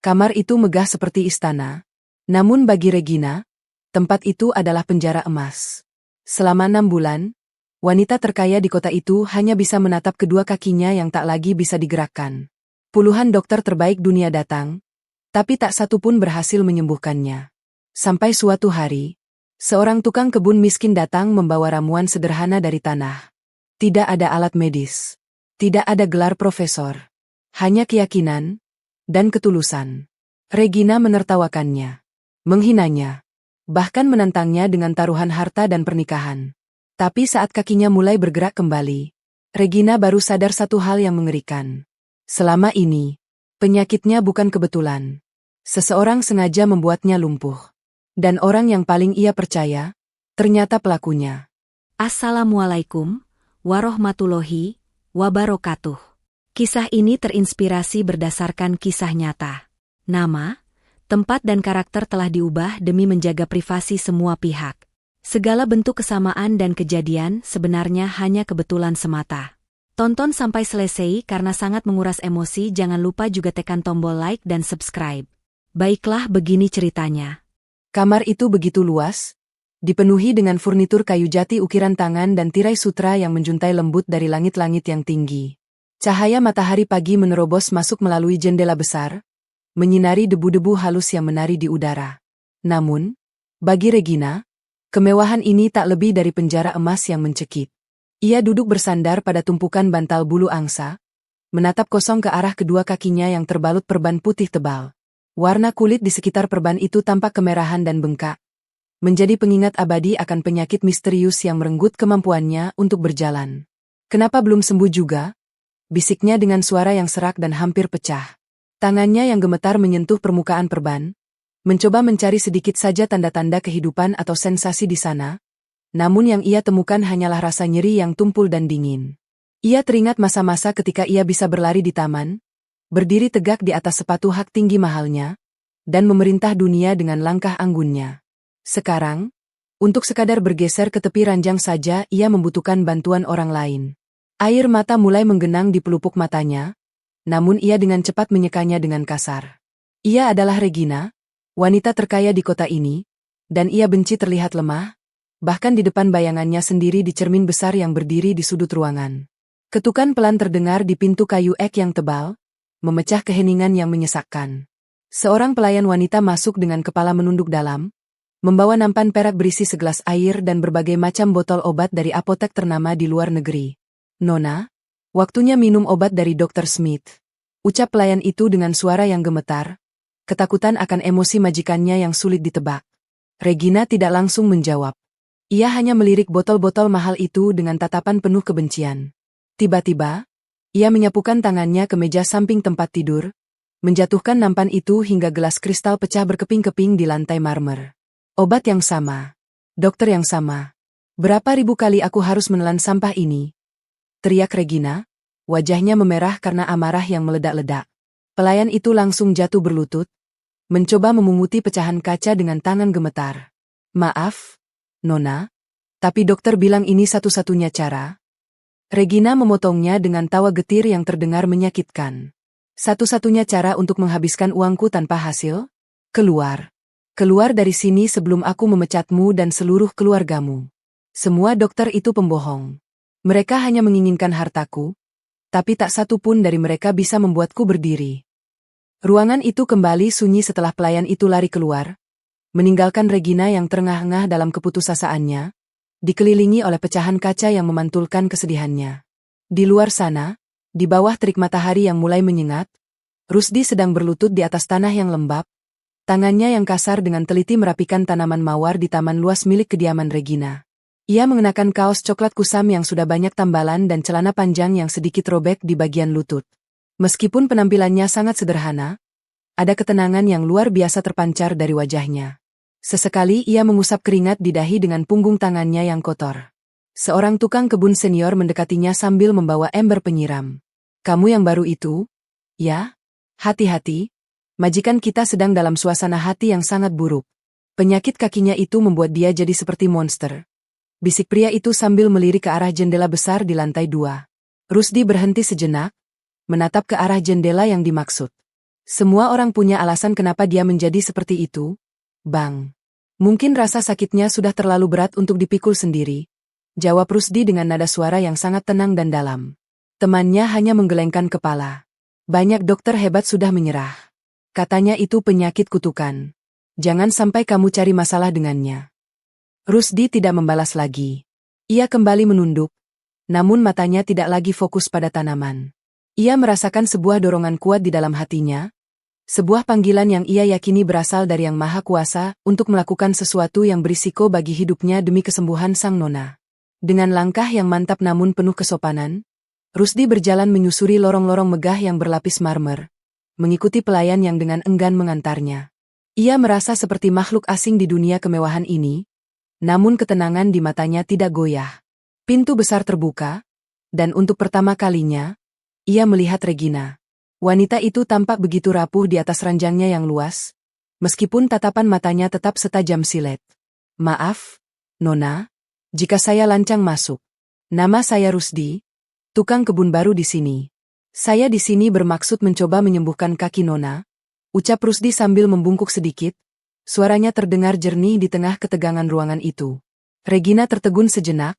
Kamar itu megah seperti istana. Namun bagi Regina, tempat itu adalah penjara emas. Selama 6 bulan, wanita terkaya di kota itu hanya bisa menatap kedua kakinya yang tak lagi bisa digerakkan. Puluhan dokter terbaik dunia datang, tapi tak satu pun berhasil menyembuhkannya. Sampai suatu hari, seorang tukang kebun miskin datang membawa ramuan sederhana dari tanah. Tidak ada alat medis. Tidak ada gelar profesor. Hanya keyakinan dan ketulusan. Regina menertawakannya, menghinanya, bahkan menantangnya dengan taruhan harta dan pernikahan. Tapi saat kakinya mulai bergerak kembali, Regina baru sadar satu hal yang mengerikan. Selama ini, penyakitnya bukan kebetulan. Seseorang sengaja membuatnya lumpuh. Dan orang yang paling ia percaya, ternyata pelakunya. Assalamualaikum warahmatullahi wabarakatuh. Kisah ini terinspirasi berdasarkan kisah nyata. Nama, tempat dan karakter telah diubah demi menjaga privasi semua pihak. Segala bentuk kesamaan dan kejadian sebenarnya hanya kebetulan semata. Tonton sampai selesai karena sangat menguras emosi. Jangan lupa juga tekan tombol like dan subscribe. Baiklah, begini ceritanya. Kamar itu begitu luas, dipenuhi dengan furnitur kayu jati ukiran tangan dan tirai sutra yang menjuntai lembut dari langit-langit yang tinggi. Cahaya matahari pagi menerobos masuk melalui jendela besar, menyinari debu-debu halus yang menari di udara. Namun, bagi Regina, kemewahan ini tak lebih dari penjara emas yang mencekik. Ia duduk bersandar pada tumpukan bantal bulu angsa, menatap kosong ke arah kedua kakinya yang terbalut perban putih tebal. Warna kulit di sekitar perban itu tampak kemerahan dan bengkak, menjadi pengingat abadi akan penyakit misterius yang merenggut kemampuannya untuk berjalan. Kenapa belum sembuh juga? Bisiknya dengan suara yang serak dan hampir pecah. Tangannya yang gemetar menyentuh permukaan perban, mencoba mencari sedikit saja tanda-tanda kehidupan atau sensasi di sana, namun yang ia temukan hanyalah rasa nyeri yang tumpul dan dingin. Ia teringat masa-masa ketika ia bisa berlari di taman, berdiri tegak di atas sepatu hak tinggi mahalnya, dan memerintah dunia dengan langkah anggunnya. Sekarang, untuk sekadar bergeser ke tepi ranjang saja ia membutuhkan bantuan orang lain. Air mata mulai menggenang di pelupuk matanya, namun ia dengan cepat menyekanya dengan kasar. Ia adalah Regina, wanita terkaya di kota ini, dan ia benci terlihat lemah, bahkan di depan bayangannya sendiri di cermin besar yang berdiri di sudut ruangan. Ketukan pelan terdengar di pintu kayu ek yang tebal, memecah keheningan yang menyesakkan. Seorang pelayan wanita masuk dengan kepala menunduk dalam, membawa nampan perak berisi segelas air dan berbagai macam botol obat dari apotek ternama di luar negeri. "Nona, waktunya minum obat dari Dr. Smith," ucap pelayan itu dengan suara yang gemetar, ketakutan akan emosi majikannya yang sulit ditebak. Regina tidak langsung menjawab. Ia hanya melirik botol-botol mahal itu dengan tatapan penuh kebencian. Tiba-tiba, ia menyapukan tangannya ke meja samping tempat tidur, menjatuhkan nampan itu hingga gelas kristal pecah berkeping-keping di lantai marmer. "Obat yang sama. Dokter yang sama. Berapa ribu kali aku harus menelan sampah ini?" teriak Regina, wajahnya memerah karena amarah yang meledak-ledak. Pelayan itu langsung jatuh berlutut, mencoba memunguti pecahan kaca dengan tangan gemetar. "Maaf, Nona, tapi dokter bilang ini satu-satunya cara." Regina memotongnya dengan tawa getir yang terdengar menyakitkan. "Satu-satunya cara untuk menghabiskan uangku tanpa hasil? Keluar. Keluar dari sini sebelum aku memecatmu dan seluruh keluargamu. Semua dokter itu pembohong. Mereka hanya menginginkan hartaku, tapi tak satu pun dari mereka bisa membuatku berdiri." Ruangan itu kembali sunyi setelah pelayan itu lari keluar, meninggalkan Regina yang terengah-engah dalam keputusasaannya, dikelilingi oleh pecahan kaca yang memantulkan kesedihannya. Di luar sana, di bawah terik matahari yang mulai menyengat, Rusdi sedang berlutut di atas tanah yang lembab, tangannya yang kasar dengan teliti merapikan tanaman mawar di taman luas milik kediaman Regina. Ia mengenakan kaos coklat kusam yang sudah banyak tambalan dan celana panjang yang sedikit robek di bagian lutut. Meskipun penampilannya sangat sederhana, ada ketenangan yang luar biasa terpancar dari wajahnya. Sesekali ia mengusap keringat di dahi dengan punggung tangannya yang kotor. Seorang tukang kebun senior mendekatinya sambil membawa ember penyiram. "Kamu yang baru itu? Ya? Hati-hati, majikan kita sedang dalam suasana hati yang sangat buruk. Penyakit kakinya itu membuat dia jadi seperti monster," bisik pria itu sambil melirik ke arah jendela besar di lantai 2. Rusdi berhenti sejenak, menatap ke arah jendela yang dimaksud. Semua orang punya alasan kenapa dia menjadi seperti itu. Bang. Mungkin rasa sakitnya sudah terlalu berat untuk dipikul sendiri. Jawab Rusdi dengan nada suara yang sangat tenang dan dalam. Temannya hanya menggelengkan kepala. Banyak dokter hebat sudah menyerah. Katanya itu penyakit kutukan. Jangan sampai kamu cari masalah dengannya. Rusdi tidak membalas lagi. Ia kembali menunduk. Namun matanya tidak lagi fokus pada tanaman. Ia merasakan sebuah dorongan kuat di dalam hatinya. Sebuah panggilan yang ia yakini berasal dari Yang Maha Kuasa untuk melakukan sesuatu yang berisiko bagi hidupnya demi kesembuhan sang nona. Dengan langkah yang mantap namun penuh kesopanan, Rusdi berjalan menyusuri lorong-lorong megah yang berlapis marmer, mengikuti pelayan yang dengan enggan mengantarnya. Ia merasa seperti makhluk asing di dunia kemewahan ini, namun ketenangan di matanya tidak goyah. Pintu besar terbuka, dan untuk pertama kalinya, ia melihat Regina. Wanita itu tampak begitu rapuh di atas ranjangnya yang luas, meskipun tatapan matanya tetap setajam silet. Maaf, Nona, jika saya lancang masuk. Nama saya Rusdi, tukang kebun baru di sini. Saya di sini bermaksud mencoba menyembuhkan kaki Nona, ucap Rusdi sambil membungkuk sedikit. Suaranya terdengar jernih di tengah ketegangan ruangan itu. Regina tertegun sejenak,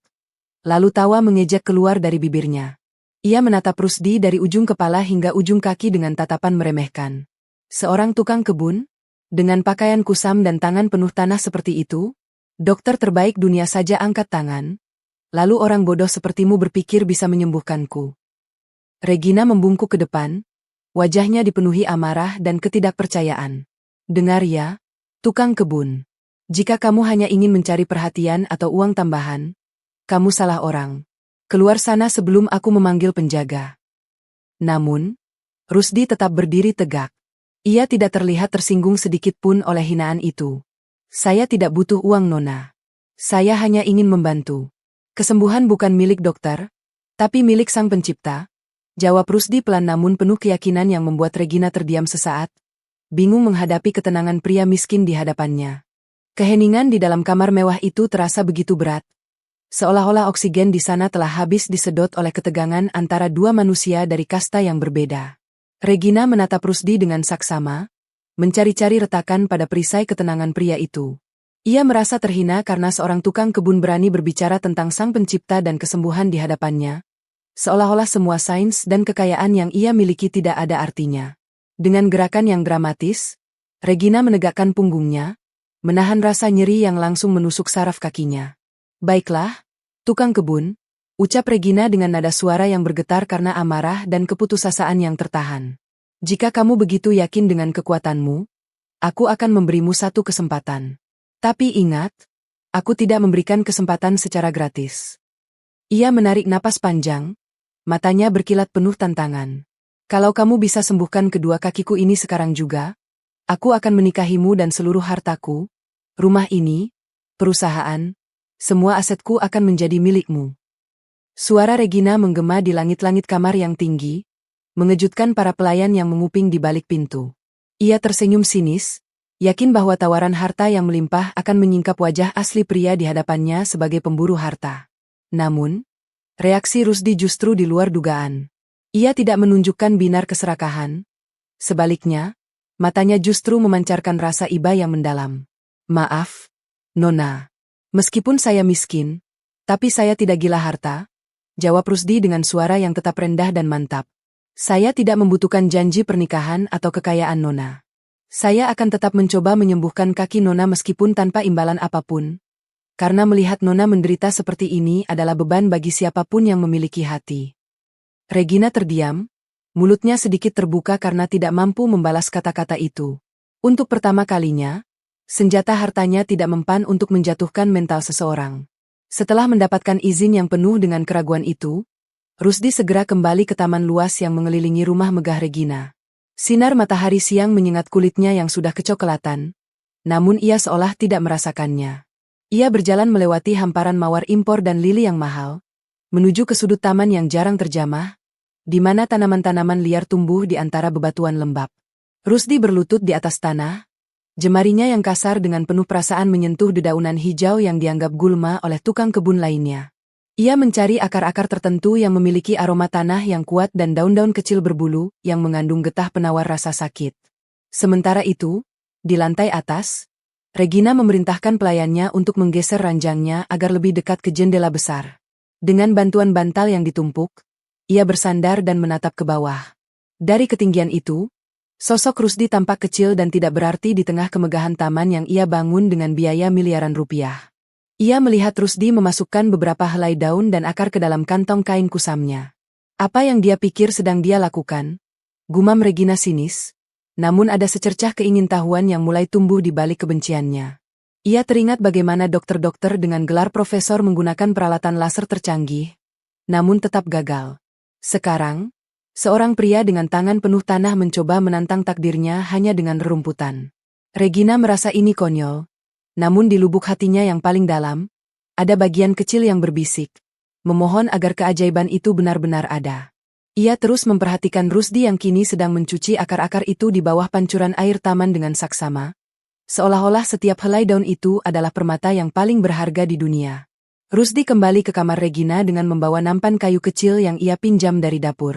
lalu tawa mengejek keluar dari bibirnya. Ia menatap Rusdi dari ujung kepala hingga ujung kaki dengan tatapan meremehkan. Seorang tukang kebun? Dengan pakaian kusam dan tangan penuh tanah seperti itu? Dokter terbaik dunia saja angkat tangan. Lalu orang bodoh sepertimu berpikir bisa menyembuhkanku. Regina membungkuk ke depan. Wajahnya dipenuhi amarah dan ketidakpercayaan. Dengar ya, tukang kebun. Jika kamu hanya ingin mencari perhatian atau uang tambahan, kamu salah orang. Keluar sana sebelum aku memanggil penjaga. Namun, Rusdi tetap berdiri tegak. Ia tidak terlihat tersinggung sedikit pun oleh hinaan itu. Saya tidak butuh uang Nona. Saya hanya ingin membantu. Kesembuhan bukan milik dokter, tapi milik Sang Pencipta. Jawab Rusdi pelan namun penuh keyakinan yang membuat Regina terdiam sesaat, bingung menghadapi ketenangan pria miskin di hadapannya. Keheningan di dalam kamar mewah itu terasa begitu berat. Seolah-olah oksigen di sana telah habis disedot oleh ketegangan antara dua manusia dari kasta yang berbeda. Regina menatap Rusdi dengan saksama, mencari-cari retakan pada perisai ketenangan pria itu. Ia merasa terhina karena seorang tukang kebun berani berbicara tentang Sang Pencipta dan kesembuhan di hadapannya. Seolah-olah semua sains dan kekayaan yang ia miliki tidak ada artinya. Dengan gerakan yang dramatis, Regina menegakkan punggungnya, menahan rasa nyeri yang langsung menusuk saraf kakinya. Baiklah, tukang kebun, ucap Regina dengan nada suara yang bergetar karena amarah dan keputusasaan yang tertahan. Jika kamu begitu yakin dengan kekuatanmu, aku akan memberimu satu kesempatan. Tapi ingat, aku tidak memberikan kesempatan secara gratis. Ia menarik napas panjang, matanya berkilat penuh tantangan. Kalau kamu bisa sembuhkan kedua kakiku ini sekarang juga, aku akan menikahimu dan seluruh hartaku, rumah ini, perusahaan, semua asetku akan menjadi milikmu. Suara Regina menggema di langit-langit kamar yang tinggi, mengejutkan para pelayan yang menguping di balik pintu. Ia tersenyum sinis, yakin bahwa tawaran harta yang melimpah akan menyingkap wajah asli pria di hadapannya sebagai pemburu harta. Namun, reaksi Rusdi justru di luar dugaan. Ia tidak menunjukkan binar keserakahan. Sebaliknya, matanya justru memancarkan rasa iba yang mendalam. Maaf, Nona. Meskipun saya miskin, tapi saya tidak gila harta, jawab Rusdi dengan suara yang tetap rendah dan mantap. Saya tidak membutuhkan janji pernikahan atau kekayaan Nona. Saya akan tetap mencoba menyembuhkan kaki Nona meskipun tanpa imbalan apapun. Karena melihat Nona menderita seperti ini adalah beban bagi siapapun yang memiliki hati. Regina terdiam, mulutnya sedikit terbuka karena tidak mampu membalas kata-kata itu. Untuk pertama kalinya, senjata hartanya tidak mempan untuk menjatuhkan mental seseorang. Setelah mendapatkan izin yang penuh dengan keraguan itu, Rusdi segera kembali ke taman luas yang mengelilingi rumah megah Regina. Sinar matahari siang menyengat kulitnya yang sudah kecoklatan, namun ia seolah tidak merasakannya. Ia berjalan melewati hamparan mawar impor dan lili yang mahal, menuju ke sudut taman yang jarang terjamah, di mana tanaman-tanaman liar tumbuh di antara bebatuan lembab. Rusdi berlutut di atas tanah, jemarinya yang kasar dengan penuh perasaan menyentuh dedaunan hijau yang dianggap gulma oleh tukang kebun lainnya. Ia mencari akar-akar tertentu yang memiliki aroma tanah yang kuat dan daun-daun kecil berbulu yang mengandung getah penawar rasa sakit. Sementara itu, di lantai atas, Regina memerintahkan pelayannya untuk menggeser ranjangnya agar lebih dekat ke jendela besar. Dengan bantuan bantal yang ditumpuk, ia bersandar dan menatap ke bawah. Dari ketinggian itu, sosok Rusdi tampak kecil dan tidak berarti di tengah kemegahan taman yang ia bangun dengan biaya miliaran rupiah. Ia melihat Rusdi memasukkan beberapa helai daun dan akar ke dalam kantong kain kusamnya. Apa yang dia pikir sedang dia lakukan? Gumam Regina sinis. Namun ada secercah keingintahuan yang mulai tumbuh di balik kebenciannya. Ia teringat bagaimana dokter-dokter dengan gelar profesor menggunakan peralatan laser tercanggih, namun tetap gagal. Sekarang, seorang pria dengan tangan penuh tanah mencoba menantang takdirnya hanya dengan rerumputan. Regina merasa ini konyol, namun di lubuk hatinya yang paling dalam, ada bagian kecil yang berbisik, memohon agar keajaiban itu benar-benar ada. Ia terus memperhatikan Rusdi yang kini sedang mencuci akar-akar itu di bawah pancuran air taman dengan saksama. Seolah-olah setiap helai daun itu adalah permata yang paling berharga di dunia. Rusdi kembali ke kamar Regina dengan membawa nampan kayu kecil yang ia pinjam dari dapur.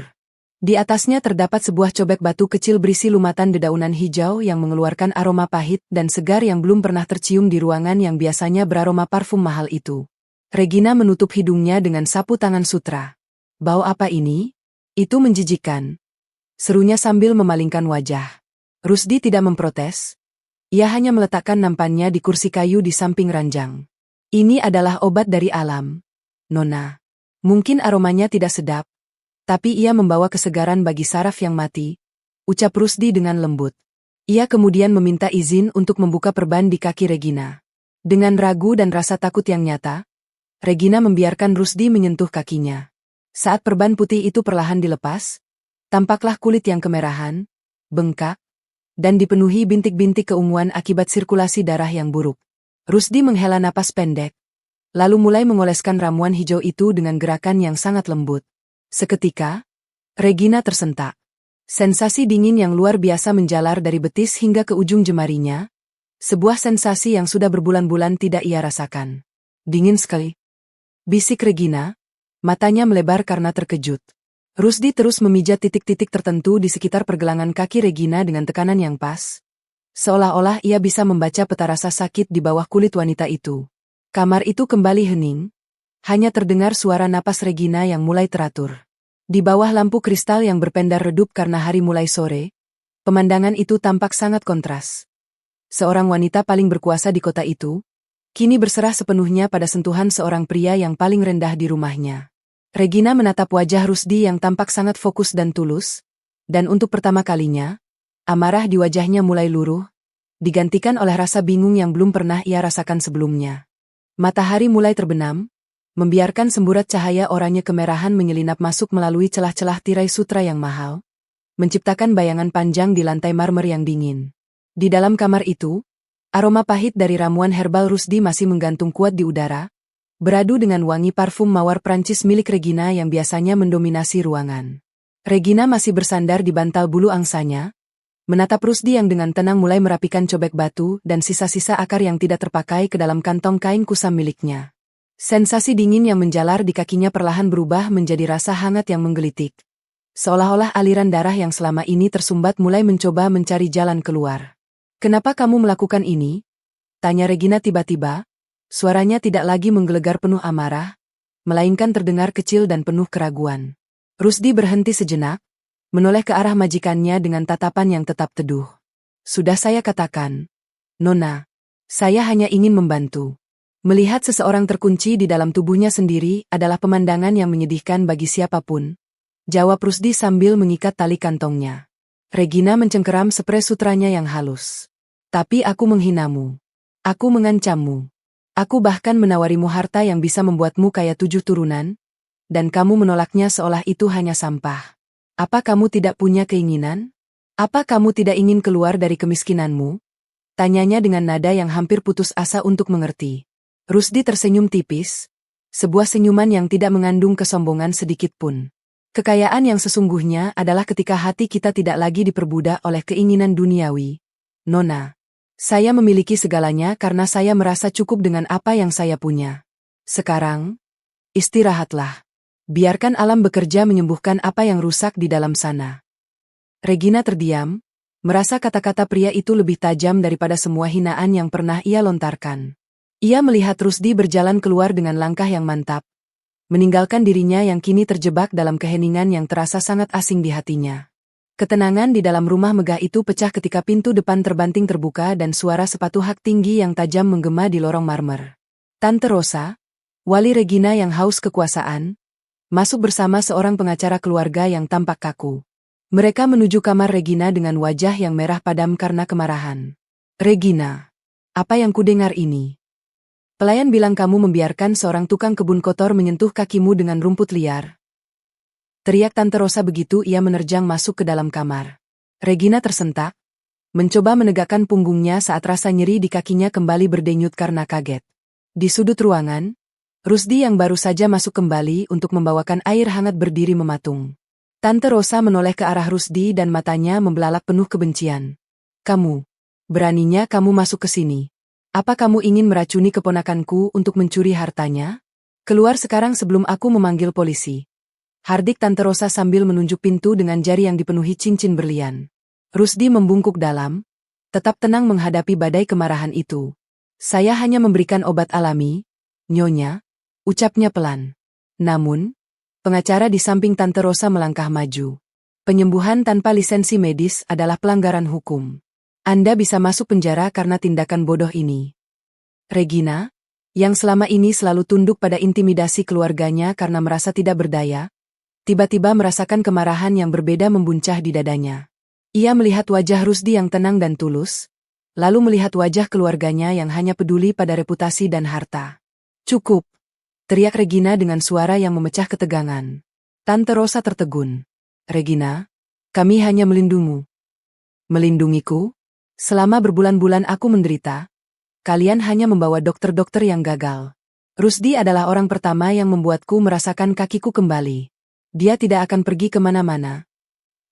Di atasnya terdapat sebuah cobek batu kecil berisi lumatan dedaunan hijau yang mengeluarkan aroma pahit dan segar yang belum pernah tercium di ruangan yang biasanya beraroma parfum mahal itu. Regina menutup hidungnya dengan sapu tangan sutra. Bau apa ini? Itu menjijikan, serunya sambil memalingkan wajah. Rusdi tidak memprotes. Ia hanya meletakkan nampannya di kursi kayu di samping ranjang. Ini adalah obat dari alam, Nona. Mungkin aromanya tidak sedap, tapi ia membawa kesegaran bagi saraf yang mati, ucap Rusdi dengan lembut. Ia kemudian meminta izin untuk membuka perban di kaki Regina. Dengan ragu dan rasa takut yang nyata, Regina membiarkan Rusdi menyentuh kakinya. Saat perban putih itu perlahan dilepas, tampaklah kulit yang kemerahan, bengkak, dan dipenuhi bintik-bintik keunguan akibat sirkulasi darah yang buruk. Rusdi menghela napas pendek, lalu mulai mengoleskan ramuan hijau itu dengan gerakan yang sangat lembut. Seketika, Regina tersentak. Sensasi dingin yang luar biasa menjalar dari betis hingga ke ujung jemarinya, sebuah sensasi yang sudah berbulan-bulan tidak ia rasakan. Dingin sekali, bisik Regina. Matanya melebar karena terkejut. Rusdi terus memijat titik-titik tertentu di sekitar pergelangan kaki Regina dengan tekanan yang pas. Seolah-olah ia bisa membaca peta rasa sakit di bawah kulit wanita itu. Kamar itu kembali hening. Hanya terdengar suara napas Regina yang mulai teratur. Di bawah lampu kristal yang berpendar redup karena hari mulai sore, pemandangan itu tampak sangat kontras. Seorang wanita paling berkuasa di kota itu, kini berserah sepenuhnya pada sentuhan seorang pria yang paling rendah di rumahnya. Regina menatap wajah Rusdi yang tampak sangat fokus dan tulus, dan untuk pertama kalinya, amarah di wajahnya mulai luruh, digantikan oleh rasa bingung yang belum pernah ia rasakan sebelumnya. Matahari mulai terbenam, membiarkan semburat cahaya oranye kemerahan menyelinap masuk melalui celah-celah tirai sutra yang mahal, menciptakan bayangan panjang di lantai marmer yang dingin. Di dalam kamar itu, aroma pahit dari ramuan herbal Rusdi masih menggantung kuat di udara, beradu dengan wangi parfum mawar Prancis milik Regina yang biasanya mendominasi ruangan. Regina masih bersandar di bantal bulu angsanya, menatap Rusdi yang dengan tenang mulai merapikan cobek batu dan sisa-sisa akar yang tidak terpakai ke dalam kantong kain kusam miliknya. Sensasi dingin yang menjalar di kakinya perlahan berubah menjadi rasa hangat yang menggelitik. Seolah-olah aliran darah yang selama ini tersumbat mulai mencoba mencari jalan keluar. "Kenapa kamu melakukan ini?" tanya Regina tiba-tiba. Suaranya tidak lagi menggelegar penuh amarah, melainkan terdengar kecil dan penuh keraguan. Rusdi berhenti sejenak, menoleh ke arah majikannya dengan tatapan yang tetap teduh. "Sudah saya katakan, Nona, saya hanya ingin membantu." Melihat seseorang terkunci di dalam tubuhnya sendiri adalah pemandangan yang menyedihkan bagi siapapun, jawab Rusdi sambil mengikat tali kantongnya. Regina mencengkeram spray sutranya yang halus. "Tapi aku menghinamu. Aku mengancammu. Aku bahkan menawarimu harta yang bisa membuatmu kaya 7 turunan, dan kamu menolaknya seolah itu hanya sampah. Apa kamu tidak punya keinginan? Apa kamu tidak ingin keluar dari kemiskinanmu?" tanyanya dengan nada yang hampir putus asa untuk mengerti. Rusdi tersenyum tipis, sebuah senyuman yang tidak mengandung kesombongan sedikit pun. "Kekayaan yang sesungguhnya adalah ketika hati kita tidak lagi diperbudak oleh keinginan duniawi. Nona, saya memiliki segalanya karena saya merasa cukup dengan apa yang saya punya. Sekarang, Istirahatlah. Biarkan alam bekerja menyembuhkan apa yang rusak di dalam sana. Regina terdiam, merasa kata-kata pria itu lebih tajam daripada semua hinaan yang pernah ia lontarkan. Ia melihat Rusdi berjalan keluar dengan langkah yang mantap, meninggalkan dirinya yang kini terjebak dalam keheningan yang terasa sangat asing di hatinya. Ketenangan di dalam rumah megah itu pecah ketika pintu depan terbanting terbuka dan suara sepatu hak tinggi yang tajam menggema di lorong marmer. Tante Rosa, wali Regina yang haus kekuasaan, masuk bersama seorang pengacara keluarga yang tampak kaku. Mereka menuju kamar Regina dengan wajah yang merah padam karena kemarahan. Regina, apa yang kudengar ini? Pelayan bilang kamu membiarkan seorang tukang kebun kotor menyentuh kakimu dengan rumput liar. Teriak Tante Rosa begitu ia menerjang masuk ke dalam kamar. Regina tersentak, mencoba menegakkan punggungnya saat rasa nyeri di kakinya kembali berdenyut karena kaget. Di sudut ruangan, Rusdi yang baru saja masuk kembali untuk membawakan air hangat berdiri mematung. Tante Rosa menoleh ke arah Rusdi dan matanya membelalak penuh kebencian. Kamu, beraninya kamu masuk ke sini. Apa kamu ingin meracuni keponakanku untuk mencuri hartanya? Keluar sekarang sebelum aku memanggil polisi. Hardik Tante Rosa sambil menunjuk pintu dengan jari yang dipenuhi cincin berlian. Rusdi membungkuk dalam, tetap tenang menghadapi badai kemarahan itu. Saya hanya memberikan obat alami, Nyonya, ucapnya pelan. Namun, pengacara di samping Tante Rosa melangkah maju. Penyembuhan tanpa lisensi medis adalah pelanggaran hukum. Anda bisa masuk penjara karena tindakan bodoh ini. Regina, yang selama ini selalu tunduk pada intimidasi keluarganya karena merasa tidak berdaya, tiba-tiba merasakan kemarahan yang berbeda membuncah di dadanya. Ia melihat wajah Rusdi yang tenang dan tulus, lalu melihat wajah keluarganya yang hanya peduli pada reputasi dan harta. Cukup, teriak Regina dengan suara yang memecah ketegangan. Tante Rosa tertegun. Regina, kami hanya melindungimu. Melindungiku? Selama berbulan-bulan aku menderita, kalian hanya membawa dokter-dokter yang gagal. Rusdi adalah orang pertama yang membuatku merasakan kakiku kembali. Dia tidak akan pergi kemana-mana.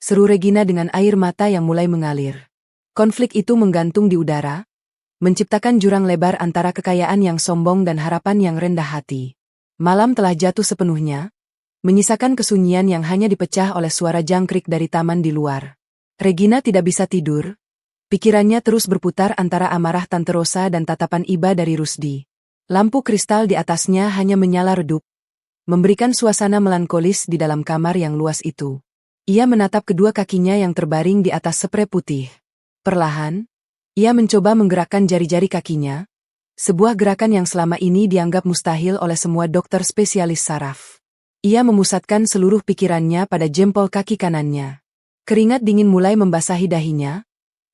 Seru Regina dengan air mata yang mulai mengalir. Konflik itu menggantung di udara, menciptakan jurang lebar antara kekayaan yang sombong dan harapan yang rendah hati. Malam telah jatuh sepenuhnya, menyisakan kesunyian yang hanya dipecah oleh suara jangkrik dari taman di luar. Regina tidak bisa tidur, pikirannya terus berputar antara amarah Tante Rosa dan tatapan iba dari Rusdi. Lampu kristal di atasnya hanya menyala redup, memberikan suasana melankolis di dalam kamar yang luas itu. Ia menatap kedua kakinya yang terbaring di atas sprei putih. Perlahan, ia mencoba menggerakkan jari-jari kakinya, sebuah gerakan yang selama ini dianggap mustahil oleh semua dokter spesialis saraf. Ia memusatkan seluruh pikirannya pada jempol kaki kanannya. Keringat dingin mulai membasahi dahinya,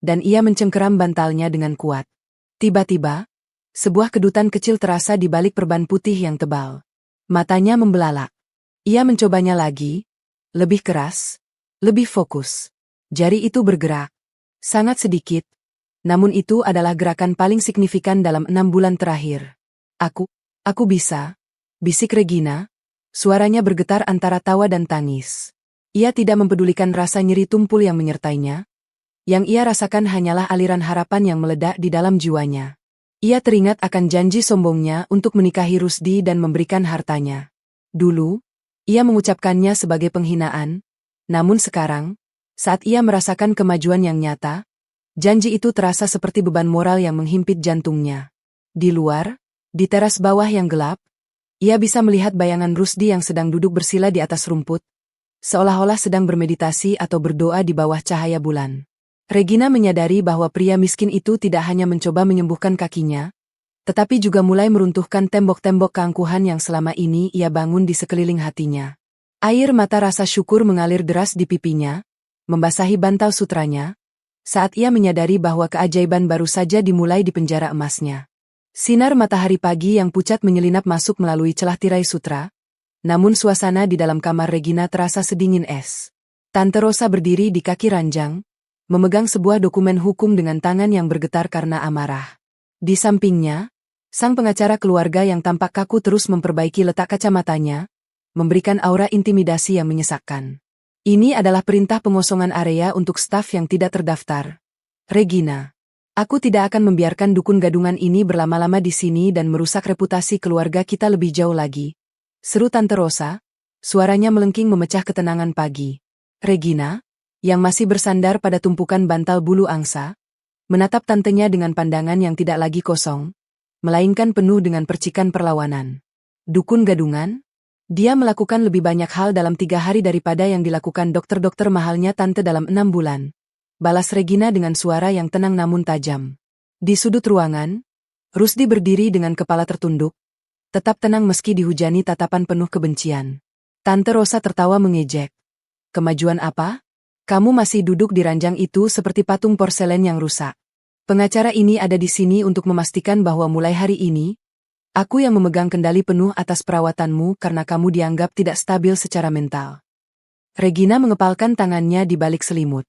dan ia mencengkeram bantalnya dengan kuat. Tiba-tiba, sebuah kedutan kecil terasa di balik perban putih yang tebal. Matanya membelalak. Ia mencobanya lagi, lebih keras, lebih fokus. Jari itu bergerak. Sangat sedikit, namun itu adalah gerakan paling signifikan dalam 6 bulan terakhir. Aku bisa, bisik Regina, suaranya bergetar antara tawa dan tangis. Ia tidak mempedulikan rasa nyeri tumpul yang menyertainya. Yang ia rasakan hanyalah aliran harapan yang meledak di dalam jiwanya. Ia teringat akan janji sombongnya untuk menikahi Rusdi dan memberikan hartanya. Dulu, ia mengucapkannya sebagai penghinaan, namun sekarang, saat ia merasakan kemajuan yang nyata, janji itu terasa seperti beban moral yang menghimpit jantungnya. Di luar, di teras bawah yang gelap, ia bisa melihat bayangan Rusdi yang sedang duduk bersila di atas rumput, seolah-olah sedang bermeditasi atau berdoa di bawah cahaya bulan. Regina menyadari bahwa pria miskin itu tidak hanya mencoba menyembuhkan kakinya, tetapi juga mulai meruntuhkan tembok-tembok keangkuhan yang selama ini ia bangun di sekeliling hatinya. Air mata rasa syukur mengalir deras di pipinya, membasahi bantal sutranya, saat ia menyadari bahwa keajaiban baru saja dimulai di penjara emasnya. Sinar matahari pagi yang pucat menyelinap masuk melalui celah tirai sutra, namun suasana di dalam kamar Regina terasa sedingin es. Tante Rosa berdiri di kaki ranjang, memegang sebuah dokumen hukum dengan tangan yang bergetar karena amarah. Di sampingnya, sang pengacara keluarga yang tampak kaku terus memperbaiki letak kacamatanya, memberikan aura intimidasi yang menyesakkan. Ini adalah perintah pengosongan area untuk staf yang tidak terdaftar. Regina, aku tidak akan membiarkan dukun gadungan ini berlama-lama di sini dan merusak reputasi keluarga kita lebih jauh lagi. Seru Tante Rosa, suaranya melengking memecah ketenangan pagi. Regina, yang masih bersandar pada tumpukan bantal bulu angsa, menatap tantenya dengan pandangan yang tidak lagi kosong, melainkan penuh dengan percikan perlawanan. Dukun gadungan? Dia melakukan lebih banyak hal dalam 3 hari daripada yang dilakukan dokter-dokter mahalnya tante dalam 6 bulan. Balas Regina dengan suara yang tenang namun tajam. Di sudut ruangan, Rusdi berdiri dengan kepala tertunduk, tetap tenang meski dihujani tatapan penuh kebencian. Tante Rosa tertawa mengejek. Kemajuan apa? Kamu masih duduk di ranjang itu seperti patung porselen yang rusak. Pengacara ini ada di sini untuk memastikan bahwa mulai hari ini, aku yang memegang kendali penuh atas perawatanmu karena kamu dianggap tidak stabil secara mental. Regina mengepalkan tangannya di balik selimut.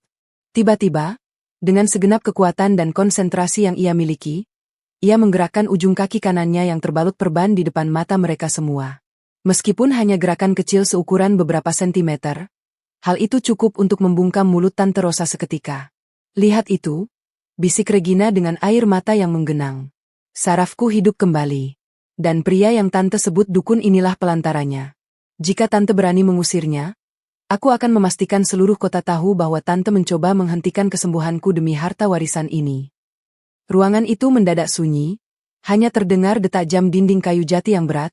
Tiba-tiba, dengan segenap kekuatan dan konsentrasi yang ia miliki, ia menggerakkan ujung kaki kanannya yang terbalut perban di depan mata mereka semua. Meskipun hanya gerakan kecil seukuran beberapa sentimeter, hal itu cukup untuk membungkam mulut Tante Rosa seketika. Lihat itu, bisik Regina dengan air mata yang menggenang. Sarafku hidup kembali. Dan pria yang Tante sebut dukun inilah pelantarannya. Jika Tante berani mengusirnya, aku akan memastikan seluruh kota tahu bahwa Tante mencoba menghentikan kesembuhanku demi harta warisan ini. Ruangan itu mendadak sunyi, hanya terdengar detak jam dinding kayu jati yang berat,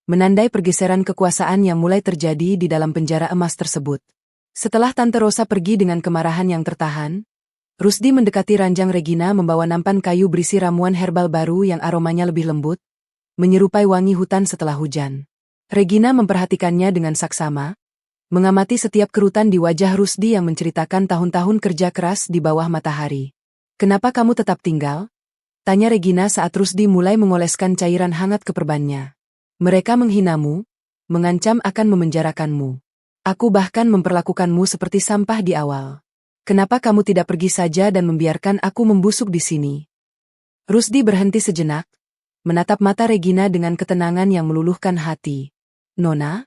menandai pergeseran kekuasaan yang mulai terjadi di dalam penjara emas tersebut. Setelah Tante Rosa pergi dengan kemarahan yang tertahan, Rusdi mendekati ranjang Regina membawa nampan kayu berisi ramuan herbal baru yang aromanya lebih lembut, menyerupai wangi hutan setelah hujan. Regina memperhatikannya dengan saksama, mengamati setiap kerutan di wajah Rusdi yang menceritakan tahun-tahun kerja keras di bawah matahari. Kenapa kamu tetap tinggal? Tanya Regina saat Rusdi mulai mengoleskan cairan hangat ke perbannya. Mereka menghinamu, mengancam akan memenjarakanmu. Aku bahkan memperlakukanmu seperti sampah di awal. Kenapa kamu tidak pergi saja dan membiarkan aku membusuk di sini? Rusdi berhenti sejenak, menatap mata Regina dengan ketenangan yang meluluhkan hati. Nona,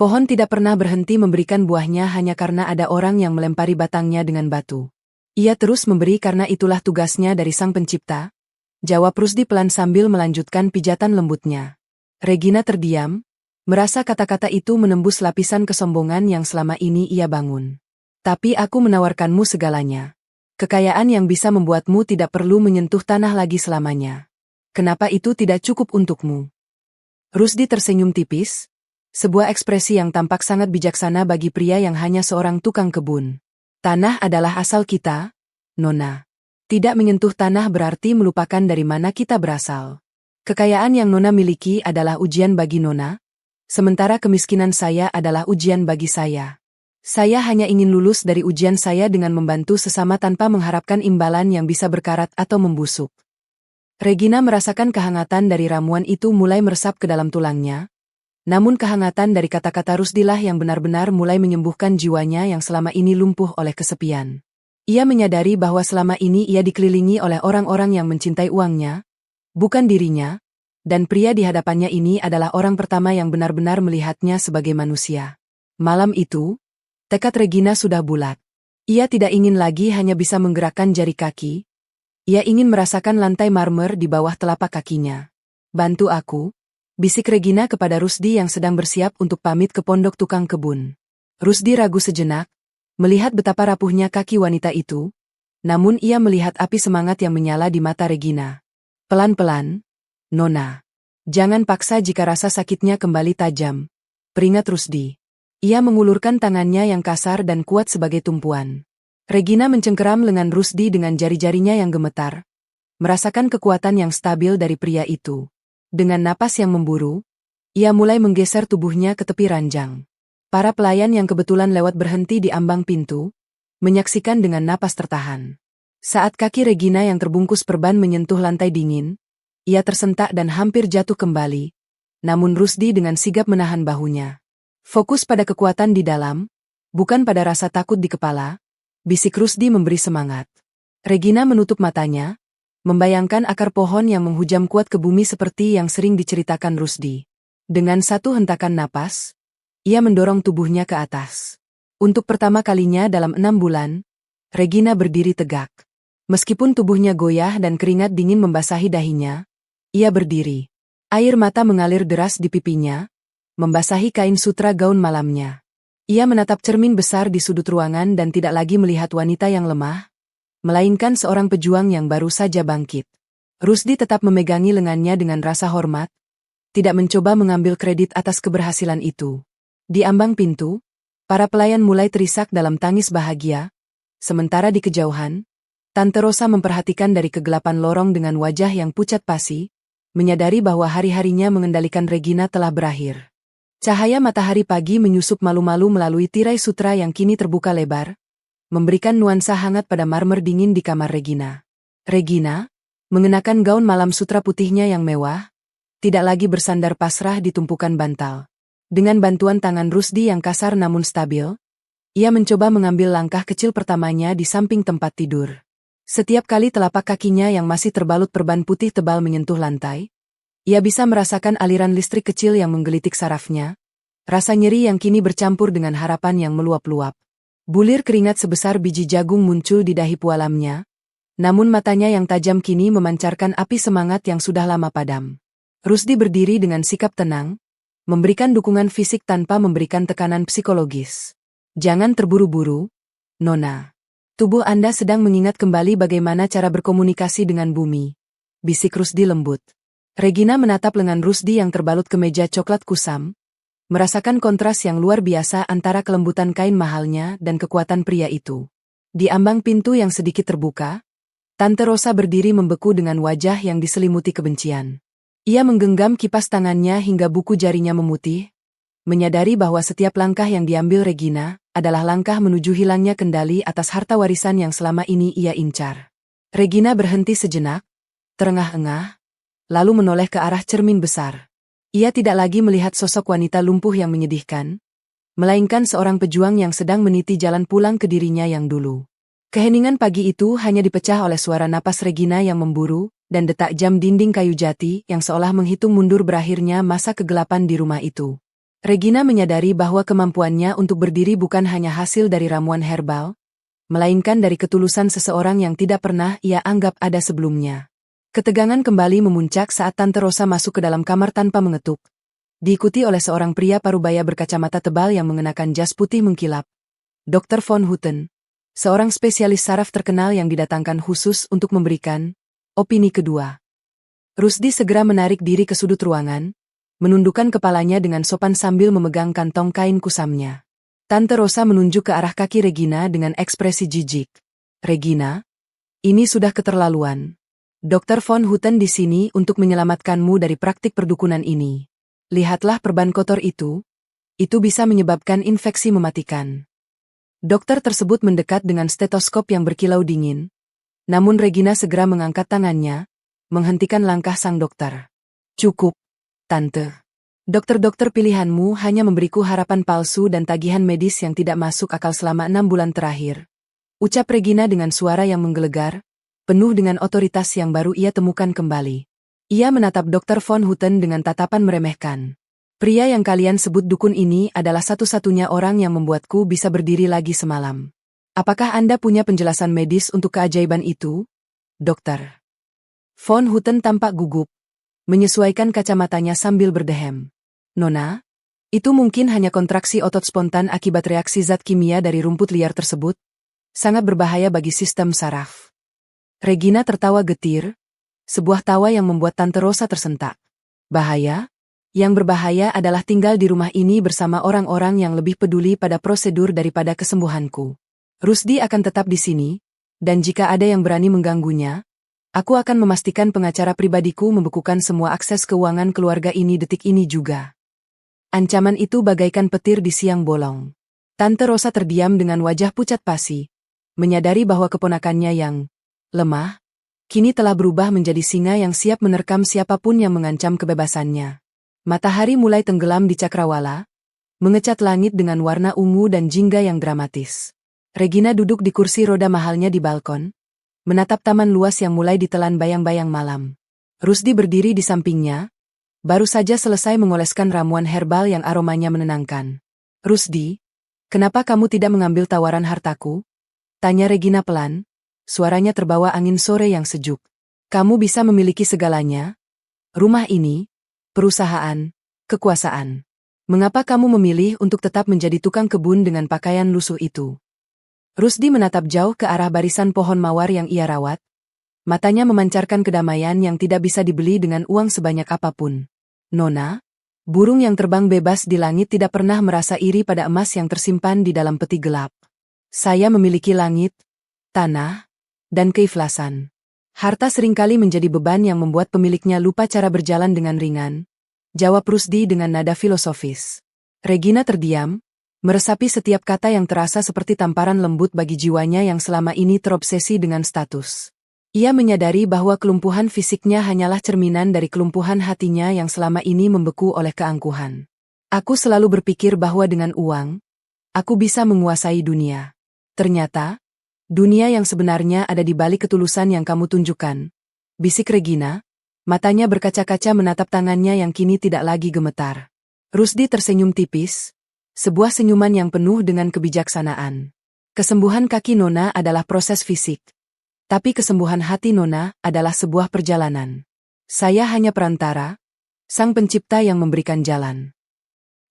pohon tidak pernah berhenti memberikan buahnya hanya karena ada orang yang melempari batangnya dengan batu. Ia terus memberi karena itulah tugasnya dari Sang Pencipta, jawab Rusdi pelan sambil melanjutkan pijatan lembutnya. Regina terdiam, merasa kata-kata itu menembus lapisan kesombongan yang selama ini ia bangun. Tapi aku menawarkanmu segalanya. Kekayaan yang bisa membuatmu tidak perlu menyentuh tanah lagi selamanya. Kenapa itu tidak cukup untukmu? Rusdi tersenyum tipis, sebuah ekspresi yang tampak sangat bijaksana bagi pria yang hanya seorang tukang kebun. Tanah adalah asal kita, Nona. Tidak menyentuh tanah berarti melupakan dari mana kita berasal. Kekayaan yang Nona miliki adalah ujian bagi Nona, sementara kemiskinan saya adalah ujian bagi saya. Saya hanya ingin lulus dari ujian saya dengan membantu sesama tanpa mengharapkan imbalan yang bisa berkarat atau membusuk. Regina merasakan kehangatan dari ramuan itu mulai meresap ke dalam tulangnya, namun kehangatan dari kata-kata Rusdilah yang benar-benar mulai menyembuhkan jiwanya yang selama ini lumpuh oleh kesepian. Ia menyadari bahwa selama ini ia dikelilingi oleh orang-orang yang mencintai uangnya, bukan dirinya, dan pria di hadapannya ini adalah orang pertama yang benar-benar melihatnya sebagai manusia. Malam itu, tekad Regina sudah bulat. Ia tidak ingin lagi hanya bisa menggerakkan jari kaki, ia ingin merasakan lantai marmer di bawah telapak kakinya. Bantu aku, bisik Regina kepada Rusdi yang sedang bersiap untuk pamit ke pondok tukang kebun. Rusdi ragu sejenak, melihat betapa rapuhnya kaki wanita itu, namun ia melihat api semangat yang menyala di mata Regina. Pelan-pelan, Nona. Jangan paksa jika rasa sakitnya kembali tajam, peringat Rusdi. Ia mengulurkan tangannya yang kasar dan kuat sebagai tumpuan. Regina mencengkeram lengan Rusdi dengan jari-jarinya yang gemetar, merasakan kekuatan yang stabil dari pria itu. Dengan napas yang memburu, ia mulai menggeser tubuhnya ke tepi ranjang. Para pelayan yang kebetulan lewat berhenti di ambang pintu, menyaksikan dengan napas tertahan. Saat kaki Regina yang terbungkus perban menyentuh lantai dingin, ia tersentak dan hampir jatuh kembali, namun Rusdi dengan sigap menahan bahunya. Fokus pada kekuatan di dalam, bukan pada rasa takut di kepala, bisik Rusdi memberi semangat. Regina menutup matanya, membayangkan akar pohon yang menghujam kuat ke bumi seperti yang sering diceritakan Rusdi. Dengan satu hentakan napas, ia mendorong tubuhnya ke atas. Untuk pertama kalinya dalam 6 bulan, Regina berdiri tegak. Meskipun tubuhnya goyah dan keringat dingin membasahi dahinya, ia berdiri. Air mata mengalir deras di pipinya, membasahi kain sutra gaun malamnya. Ia menatap cermin besar di sudut ruangan dan tidak lagi melihat wanita yang lemah, melainkan seorang pejuang yang baru saja bangkit. Rusdi tetap memegangi lengannya dengan rasa hormat, tidak mencoba mengambil kredit atas keberhasilan itu. Di ambang pintu, para pelayan mulai terisak dalam tangis bahagia, sementara di kejauhan, Tante Rosa memperhatikan dari kegelapan lorong dengan wajah yang pucat pasi, menyadari bahwa hari-harinya mengendalikan Regina telah berakhir. Cahaya matahari pagi menyusup malu-malu melalui tirai sutra yang kini terbuka lebar, memberikan nuansa hangat pada marmer dingin di kamar Regina. Regina, mengenakan gaun malam sutra putihnya yang mewah, tidak lagi bersandar pasrah di tumpukan bantal. Dengan bantuan tangan Rusdi yang kasar namun stabil, ia mencoba mengambil langkah kecil pertamanya di samping tempat tidur. Setiap kali telapak kakinya yang masih terbalut perban putih tebal menyentuh lantai, ia bisa merasakan aliran listrik kecil yang menggelitik sarafnya, rasa nyeri yang kini bercampur dengan harapan yang meluap-luap. Bulir keringat sebesar biji jagung muncul di dahi pualamnya, namun matanya yang tajam kini memancarkan api semangat yang sudah lama padam. Rusdi berdiri dengan sikap tenang, memberikan dukungan fisik tanpa memberikan tekanan psikologis. Jangan terburu-buru, Nona. Tubuh Anda sedang mengingat kembali bagaimana cara berkomunikasi dengan bumi, bisik Rusdi lembut. Regina menatap lengan Rusdi yang terbalut kemeja coklat kusam, merasakan kontras yang luar biasa antara kelembutan kain mahalnya dan kekuatan pria itu. Di ambang pintu yang sedikit terbuka, Tante Rosa berdiri membeku dengan wajah yang diselimuti kebencian. Ia menggenggam kipas tangannya hingga buku jarinya memutih, menyadari bahwa setiap langkah yang diambil Regina adalah langkah menuju hilangnya kendali atas harta warisan yang selama ini ia incar. Regina berhenti sejenak, terengah-engah, lalu menoleh ke arah cermin besar. Ia tidak lagi melihat sosok wanita lumpuh yang menyedihkan, melainkan seorang pejuang yang sedang meniti jalan pulang ke dirinya yang dulu. Keheningan pagi itu hanya dipecah oleh suara napas Regina yang memburu, dan detak jam dinding kayu jati yang seolah menghitung mundur berakhirnya masa kegelapan di rumah itu. Regina menyadari bahwa kemampuannya untuk berdiri bukan hanya hasil dari ramuan herbal, melainkan dari ketulusan seseorang yang tidak pernah ia anggap ada sebelumnya. Ketegangan kembali memuncak saat Tante Rosa masuk ke dalam kamar tanpa mengetuk, diikuti oleh seorang pria parubaya berkacamata tebal yang mengenakan jas putih mengkilap. Dr. Von Houten, seorang spesialis saraf terkenal yang didatangkan khusus untuk memberikan opini kedua. Rusdi segera menarik diri ke sudut ruangan, menundukkan kepalanya dengan sopan sambil memegang kantong kain kusamnya. Tante Rosa menunjuk ke arah kaki Regina dengan ekspresi jijik. Regina, ini sudah keterlaluan. Dr. Von Houten di sini untuk menyelamatkanmu dari praktik perdukunan ini. Lihatlah perban kotor itu bisa menyebabkan infeksi mematikan. Dokter tersebut mendekat dengan stetoskop yang berkilau dingin, namun Regina segera mengangkat tangannya, menghentikan langkah sang dokter. Cukup, Tante. Dokter-dokter pilihanmu hanya memberiku harapan palsu dan tagihan medis yang tidak masuk akal selama 6 bulan terakhir. Ucap Regina dengan suara yang menggelegar, penuh dengan otoritas yang baru ia temukan kembali. Ia menatap Dr. Von Houten dengan tatapan meremehkan. Pria yang kalian sebut dukun ini adalah satu-satunya orang yang membuatku bisa berdiri lagi semalam. Apakah Anda punya penjelasan medis untuk keajaiban itu, dokter? Von Houten tampak gugup, menyesuaikan kacamatanya sambil berdehem. Nona, itu mungkin hanya kontraksi otot spontan akibat reaksi zat kimia dari rumput liar tersebut, sangat berbahaya bagi sistem saraf. Regina tertawa getir, sebuah tawa yang membuat Tante Rosa tersentak. Bahaya? Yang berbahaya adalah tinggal di rumah ini bersama orang-orang yang lebih peduli pada prosedur daripada kesembuhanku. Rusdi akan tetap di sini, dan jika ada yang berani mengganggunya, aku akan memastikan pengacara pribadiku membekukan semua akses keuangan keluarga ini detik ini juga. Ancaman itu bagaikan petir di siang bolong. Tante Rosa terdiam dengan wajah pucat pasi, menyadari bahwa keponakannya yang lemah, kini telah berubah menjadi singa yang siap menerkam siapapun yang mengancam kebebasannya. Matahari mulai tenggelam di cakrawala, mengecat langit dengan warna ungu dan jingga yang dramatis. Regina duduk di kursi roda mahalnya di balkon, menatap taman luas yang mulai ditelan bayang-bayang malam. Rusdi berdiri di sampingnya, baru saja selesai mengoleskan ramuan herbal yang aromanya menenangkan. Rusdi, kenapa kamu tidak mengambil tawaran hartaku? Tanya Regina pelan. Suaranya terbawa angin sore yang sejuk. Kamu bisa memiliki segalanya? Rumah ini, perusahaan, kekuasaan. Mengapa kamu memilih untuk tetap menjadi tukang kebun dengan pakaian lusuh itu? Rusdi menatap jauh ke arah barisan pohon mawar yang ia rawat. Matanya memancarkan kedamaian yang tidak bisa dibeli dengan uang sebanyak apapun. Nona, burung yang terbang bebas di langit tidak pernah merasa iri pada emas yang tersimpan di dalam peti gelap. Saya memiliki langit, tanah, dan keikhlasan. Harta seringkali menjadi beban yang membuat pemiliknya lupa cara berjalan dengan ringan, jawab Rusdi dengan nada filosofis. Regina terdiam, meresapi setiap kata yang terasa seperti tamparan lembut bagi jiwanya yang selama ini terobsesi dengan status. Ia menyadari bahwa kelumpuhan fisiknya hanyalah cerminan dari kelumpuhan hatinya yang selama ini membeku oleh keangkuhan. Aku selalu berpikir bahwa dengan uang, aku bisa menguasai dunia. Ternyata, dunia yang sebenarnya ada di balik ketulusan yang kamu tunjukkan. Bisik Regina, matanya berkaca-kaca menatap tangannya yang kini tidak lagi gemetar. Rusdi tersenyum tipis, sebuah senyuman yang penuh dengan kebijaksanaan. Kesembuhan kaki Nona adalah proses fisik. Tapi kesembuhan hati Nona adalah sebuah perjalanan. Saya hanya perantara, sang pencipta yang memberikan jalan.